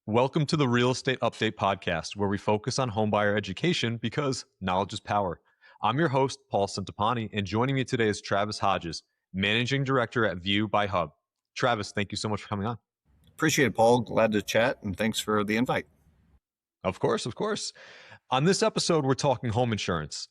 Welcome to the Real Estate Update Podcast, where we focus on homebuyer education because knowledge is power. I'm your host, Paul Centopani, and joining me today is Travis Hodges, Managing Director at View by Hub. Travis, thank you so much for coming on. Appreciate it, Paul. Glad to chat, and thanks for the invite. Of course, of course. On this episode, we're talking home insurance.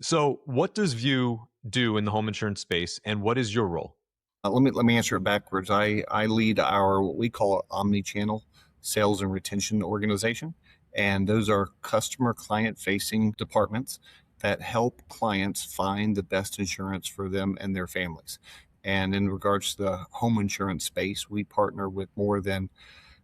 So, what does View do in the home insurance space, and what is your role? Let me answer it backwards. I lead our what we call omni-channel sales and retention organization, and those are customer client facing departments that help clients find the best insurance for them and their families. And in regards to the home insurance space, we partner with more than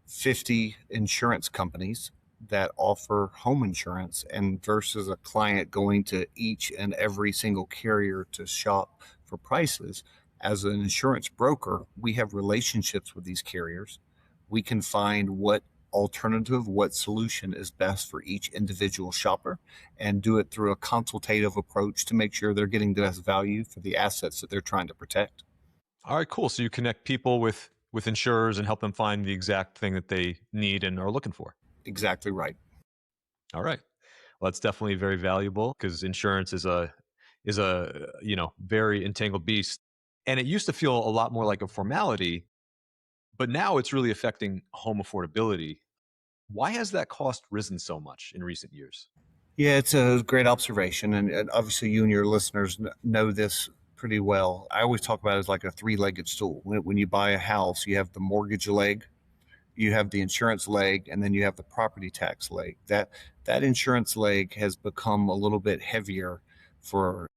50 insurance companies that offer home insurance, and versus a client going to each and every single carrier to shop for prices. As an insurance broker, we have relationships with these carriers. We can find what alternative, what solution is best for each individual shopper, and do it through a consultative approach to make sure they're getting the best value for the assets that they're trying to protect. All right, cool. So, you connect people with insurers and help them find the exact thing that they need and are looking for. Exactly right. All right. Well, that's definitely very valuable because insurance is a very entangled beast. And it used to feel a lot more like a formality, but now it's really affecting home affordability. Why has that cost risen so much in recent years? Yeah, it's a great observation. And obviously, you and your listeners know this pretty well. I always talk about it as like a three-legged stool. When you buy a house, you have the mortgage leg, you have the insurance leg, and then you have the property tax leg. That insurance leg has become a little bit heavier for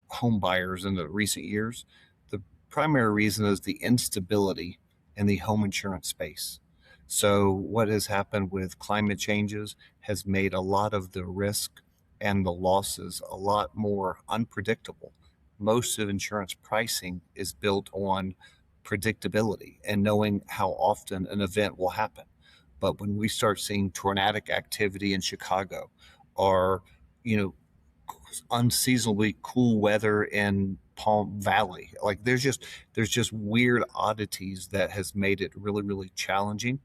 home buyers in the recent years. The primary reason is the instability in the home insurance space. So what has happened with climate changes has made a lot of the risk and the losses a lot more unpredictable. Most of insurance pricing is built on predictability and knowing how often an event will happen. But when we start seeing tornadic activity in Chicago, or unseasonably cool weather in Palm Valley, like there's just weird oddities that has made it really, really challenging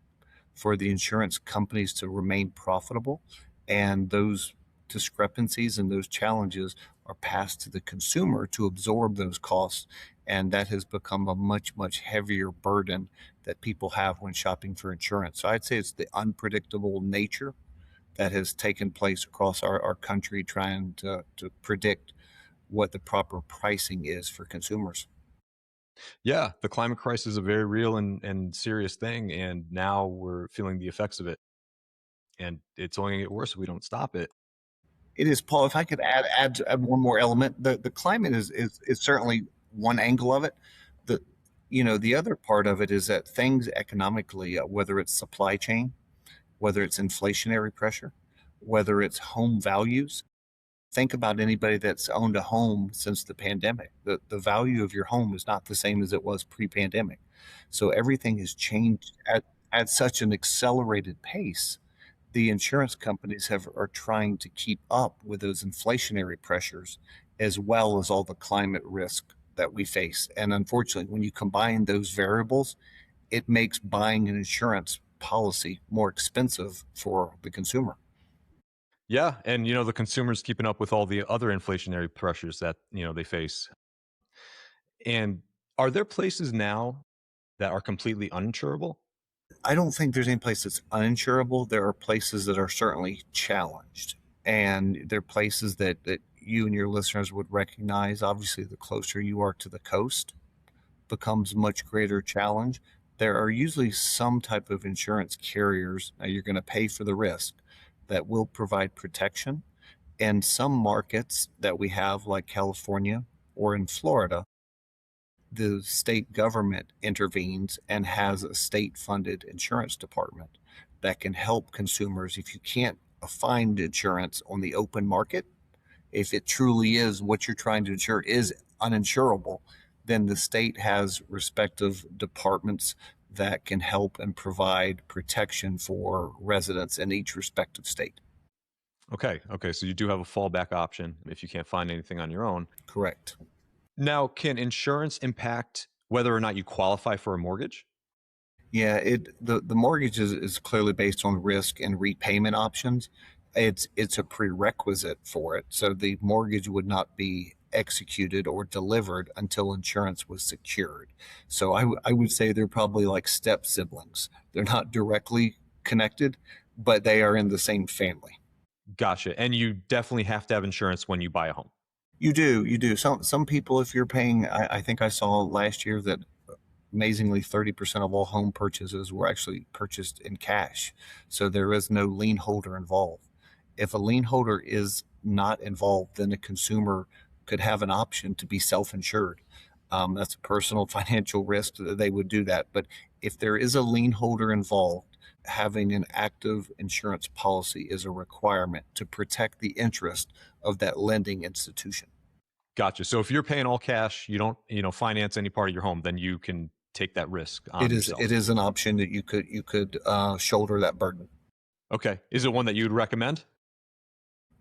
for the insurance companies to remain profitable. And those discrepancies and those challenges are passed to the consumer to absorb those costs. And that has become a much, much heavier burden that people have when shopping for insurance. So I'd say it's the unpredictable nature that has taken place across our country, trying to predict what the proper pricing is for consumers. Yeah, the climate crisis is a very real and serious thing. And now we're feeling the effects of it. And it's only going to get worse if we don't stop it. It is, Paul. If I could add one more element, the climate is certainly one angle of it. The other part of it is that things economically, whether it's supply chain, whether it's inflationary pressure, whether it's home values. Think about anybody that's owned a home since the pandemic. The value of your home is not the same as it was pre-pandemic. So everything has changed at such an accelerated pace. The insurance companies are trying to keep up with those inflationary pressures as well as all the climate risk that we face. And unfortunately, when you combine those variables, it makes buying an insurance policy more expensive for the consumer. Yeah, and the consumers keeping up with all the other inflationary pressures that they face. And are there places now that are completely uninsurable? I don't think there's any place that's uninsurable. There are places that are certainly challenged. And there are places that you and your listeners would recognize. Obviously, the closer you are to the coast becomes a much greater challenge. There are usually some type of insurance carriers, now you're going to pay for the risk, that will provide protection. And some markets that we have, like California or in Florida, the state government intervenes and has a state-funded insurance department that can help consumers. If you can't find insurance on the open market, if it truly is what you're trying to insure is uninsurable, then the state has respective departments that can help and provide protection for residents in each respective state. Okay, okay, so you do have a fallback option if you can't find anything on your own. Correct. Now, can insurance impact whether or not you qualify for a mortgage? Yeah, the mortgage is clearly based on risk and repayment options. It's a prerequisite for it. So the mortgage would not be executed or delivered until insurance was secured. So I would say they're probably like step siblings. They're not directly connected, but they are in the same family. Gotcha. And you definitely have to have insurance when you buy a home. You do. Some people, if you're paying, I think I saw last year that amazingly 30% of all home purchases were actually purchased in cash. So there is no lien holder involved. If a lien holder is not involved, then the consumer could have an option to be self-insured. That's a personal financial risk that they would do that. But if there is a lien holder involved, having an active insurance policy is a requirement to protect the interest of that lending institution. Gotcha. So if you're paying all cash, you don't, finance any part of your home, then you can take that risk It on is yourself. it is an option that you could shoulder that burden. Okay. Is it one that you would recommend?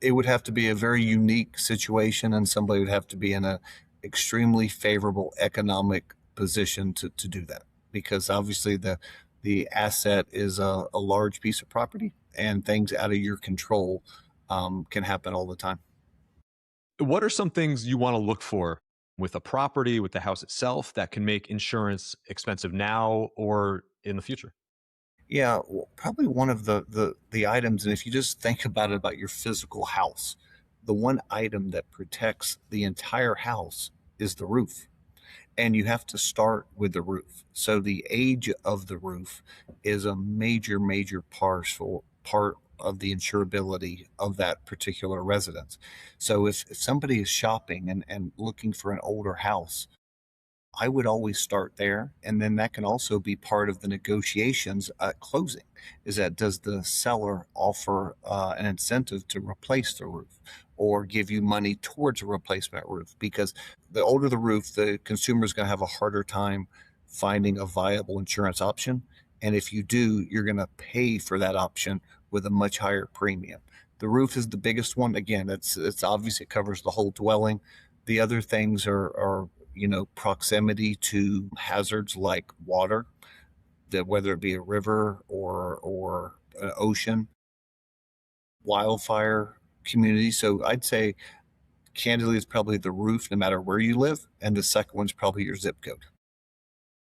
It would have to be a very unique situation, and somebody would have to be in a extremely favorable economic position to do that, because obviously the asset is a large piece of property, and things out of your control can happen all the time. What are some things you want to look for with a property, with the house itself, that can make insurance expensive now or in the future? Yeah, well, probably one of the items, and if you just think about it, about your physical house, the one item that protects the entire house is the roof. And you have to start with the roof. So the age of the roof is a major part of the insurability of that particular residence. So if somebody is shopping and looking for an older house, I would always start there. And then that can also be part of the negotiations at closing, is that does the seller offer an incentive to replace the roof or give you money towards a replacement roof? Because the older the roof, the consumer is going to have a harder time finding a viable insurance option. And if you do, you're going to pay for that option with a much higher premium. The roof is the biggest one. Again, it's obvious, it covers the whole dwelling. The other things are proximity to hazards like water, that whether it be a river or an ocean, wildfire community. So I'd say candidly, it's probably the roof, no matter where you live, and the second one's probably your zip code.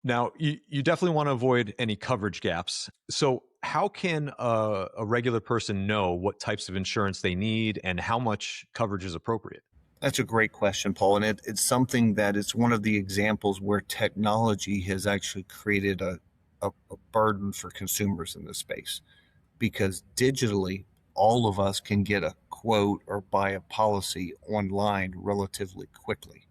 Now, you definitely want to avoid any coverage gaps. So, how can a regular person know what types of insurance they need and how much coverage is appropriate? That's a great question, Paul, and it's something that it's one of the examples where technology has actually created a burden for consumers in this space, because digitally, all of us can get a quote or buy a policy online relatively quickly.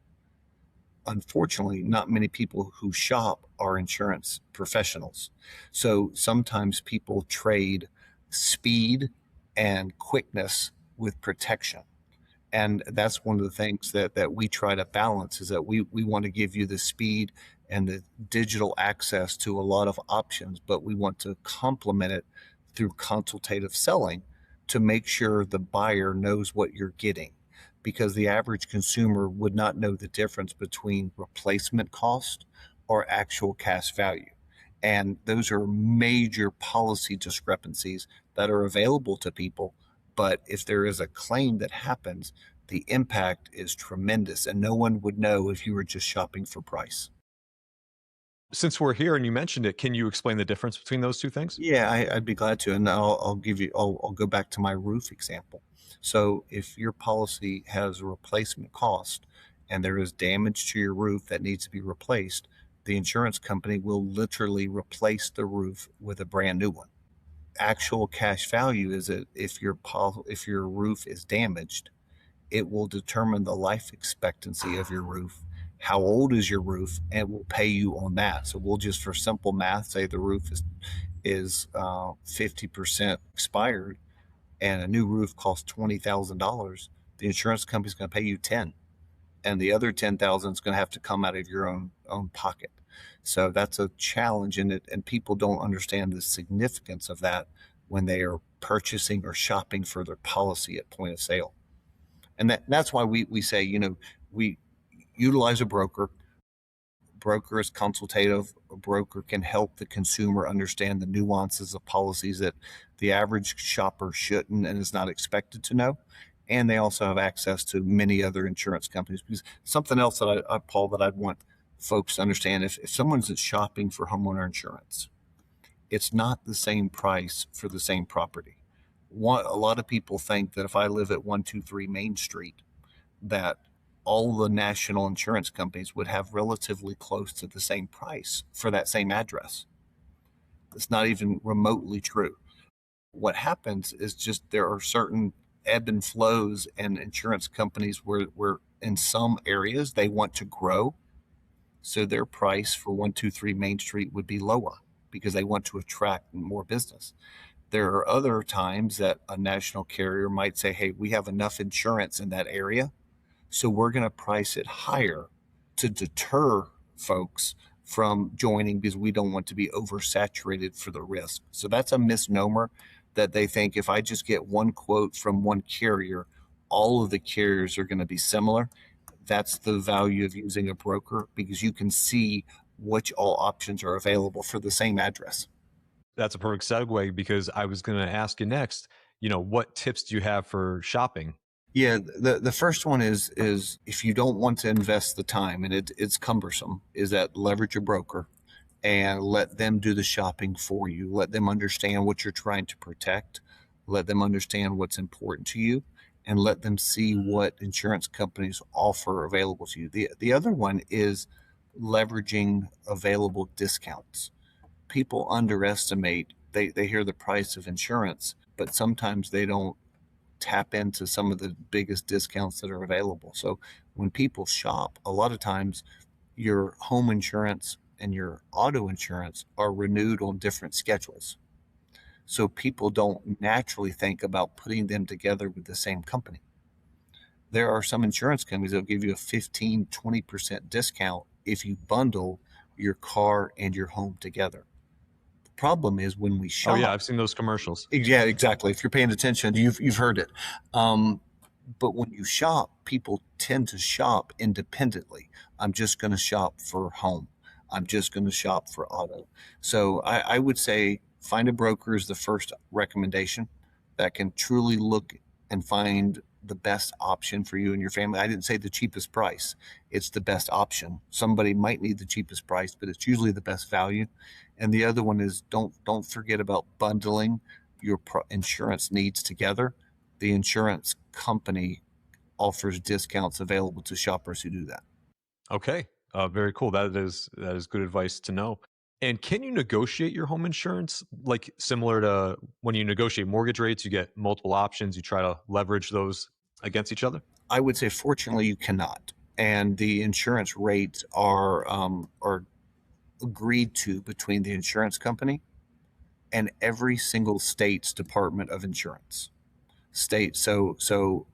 Unfortunately, not many people who shop are insurance professionals. So sometimes people trade speed and quickness with protection. And that's one of the things that we try to balance, is that we want to give you the speed and the digital access to a lot of options, but we want to complement it through consultative selling to make sure the buyer knows what you're getting, because the average consumer would not know the difference between replacement cost or actual cash value. And those are major policy discrepancies that are available to people. But if there is a claim that happens, the impact is tremendous, and no one would know if you were just shopping for price. Since we're here and you mentioned it, can you explain the difference between those two things? Yeah, I'd be glad to, and I'll go back to my roof example. So if your policy has a replacement cost and there is damage to your roof that needs to be replaced, the insurance company will literally replace the roof with a brand new one. Actual cash value is that if your roof is damaged, it will determine the life expectancy of your roof. How old is your roof? And we'll pay you on that. So we'll just, for simple math, say the roof is 50% expired, and a new roof costs $20,000. The insurance company's going to pay you 10, and the other 10,000 is going to have to come out of your own pocket. So that's a challenge in it, and people don't understand the significance of that when they are purchasing or shopping for their policy at point of sale. And that's why we say, we utilize a broker. broker is consultative. A broker can help the consumer understand the nuances of policies that the average shopper shouldn't and is not expected to know. And they also have access to many other insurance companies. Because something else that Paul, that I'd want folks to understand, if someone's shopping for homeowner insurance, it's not the same price for the same property. A lot of people think that if I live at 123 Main Street, that all the national insurance companies would have relatively close to the same price for that same address. It's not even remotely true. What happens is just there are certain ebb and flows, and insurance companies where in some areas they want to grow, so their price for 123 Main Street would be lower because they want to attract more business. There are other times that a national carrier might say, hey, we have enough insurance in that area, so we're going to price it higher to deter folks from joining because we don't want to be oversaturated for the risk. So that's a misnomer, that they think if I just get one quote from one carrier, all of the carriers are going to be similar. That's the value of using a broker, because you can see which all options are available for the same address. That's a perfect segue because I was going to ask you next, what tips do you have for shopping? Yeah, the first one is if you don't want to invest the time and it's cumbersome, is that leverage a broker and let them do the shopping for you. Let them understand what you're trying to protect. Let them understand what's important to you, and let them see what insurance companies offer available to you. The other one is leveraging available discounts. People underestimate, they hear the price of insurance, but sometimes they don't tap into some of the biggest discounts that are available. So when people shop, a lot of times your home insurance and your auto insurance are renewed on different schedules. So people don't naturally think about putting them together with the same company. There are some insurance companies that will give you a 15-20% discount if you bundle your car and your home together. The problem is when we Oh yeah, shop. I've seen those commercials. Yeah, exactly. If you're paying attention, you've heard it. But when you shop, people tend to shop independently. I'm just going to shop for home. I'm just going to shop for auto. So I would say find a broker is the first recommendation that can truly look and find the best option for you and your family. I didn't say the cheapest price. It's the best option. Somebody might need the cheapest price, but it's usually the best value. And the other one is don't forget about bundling your insurance needs together. The insurance company offers discounts available to shoppers who do that. Okay. Very cool. That is good advice to know. And can you negotiate your home insurance like similar to when you negotiate mortgage rates? You get multiple options. You try to leverage those against each other. I would say, fortunately, you cannot, and the insurance rates are agreed to between the insurance company and every single state's Department of Insurance. So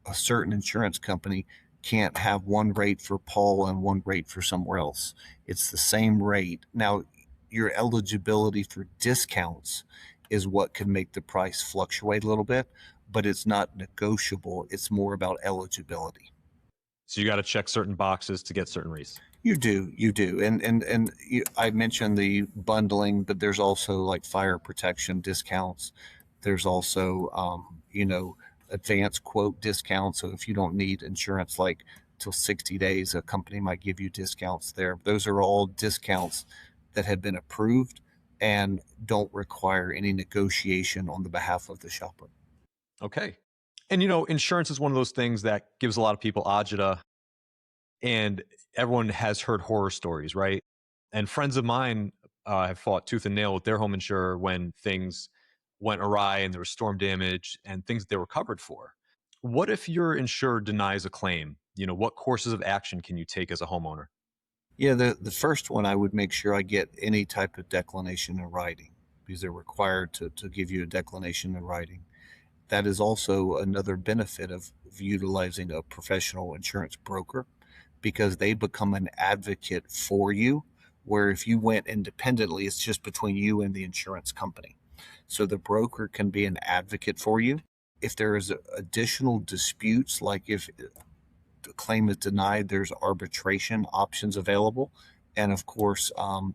a certain insurance company can't have one rate for Paul and one rate for somewhere else. It's the same rate. Now, your eligibility for discounts is what can make the price fluctuate a little bit, but it's not negotiable. It's more about eligibility. So you got to check certain boxes to get certain rates. You do, and I mentioned the bundling, but there's also like fire protection discounts. There's also, advanced quote discounts. So if you don't need insurance like till 60 days, a company might give you discounts there. Those are all discounts that have been approved and don't require any negotiation on the behalf of the shopper. Okay. And insurance is one of those things that gives a lot of people agita, and everyone has heard horror stories, right? And friends of mine have fought tooth and nail with their home insurer when things went awry and there was storm damage and things that they were covered for. What if your insurer denies a claim? What courses of action can you take as a homeowner? Yeah, the first one, I would make sure I get any type of declination in writing, because they're required to give you a declination in writing. That is also another benefit of utilizing a professional insurance broker, because they become an advocate for you, where if you went independently, it's just between you and the insurance company. So the broker can be an advocate for you. If there is additional disputes, like if the claim is denied, there's arbitration options available. And of course,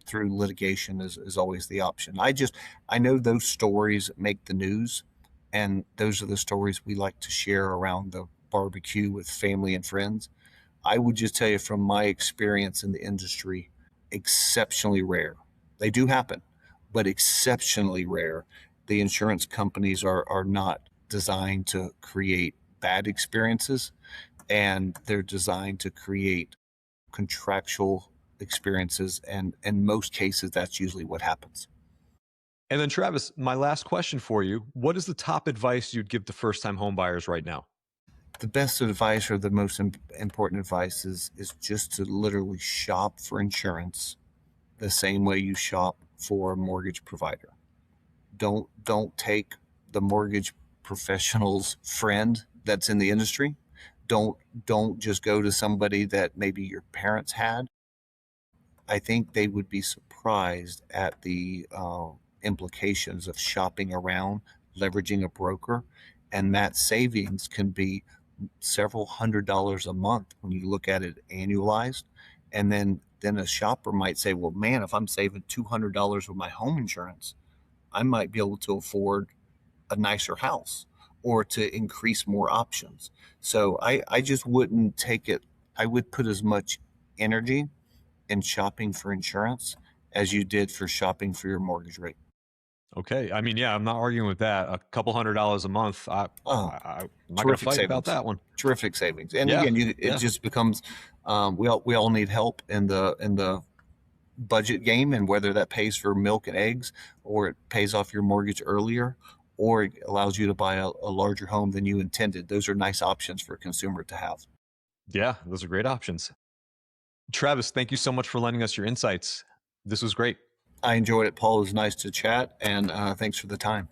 through litigation is always the option. I know those stories make the news, and those are the stories we like to share around the barbecue with family and friends. I would just tell you from my experience in the industry, exceptionally rare. They do happen, but exceptionally rare. The insurance companies are not designed to create bad experiences, and they're designed to create contractual experiences. And in most cases, that's usually what happens. And then, Travis, my last question for you: what is the top advice you'd give to first-time home buyers right now? The best advice, or the most important advice, is just to literally shop for insurance the same way you shop for a mortgage provider. Don't take the mortgage professional's friend that's in the industry. Don't just go to somebody that maybe your parents had. I think they would be surprised at the implications of shopping around, leveraging a broker, and that savings can be several $100s a month when you look at it annualized. And then a shopper might say, well, man, if I'm saving $200 with my home insurance, I might be able to afford a nicer house or to increase more options. So I just wouldn't take it. I would put as much energy in shopping for insurance as you did for shopping for your mortgage rate. Okay. I mean, yeah, I'm not arguing with that. A couple $100s a month. Oh, I'm not going to terrific fight about savings. that one. Terrific savings. And Yeah. again, it Yeah. just becomes we all need help in the budget game, and whether that pays for milk and eggs, or it pays off your mortgage earlier, or it allows you to buy a larger home than you intended. Those are nice options for a consumer to have. Yeah. Those are great options. Travis, thank you so much for lending us your insights. This was great. I enjoyed it, Paul. It was nice to chat, and thanks for the time.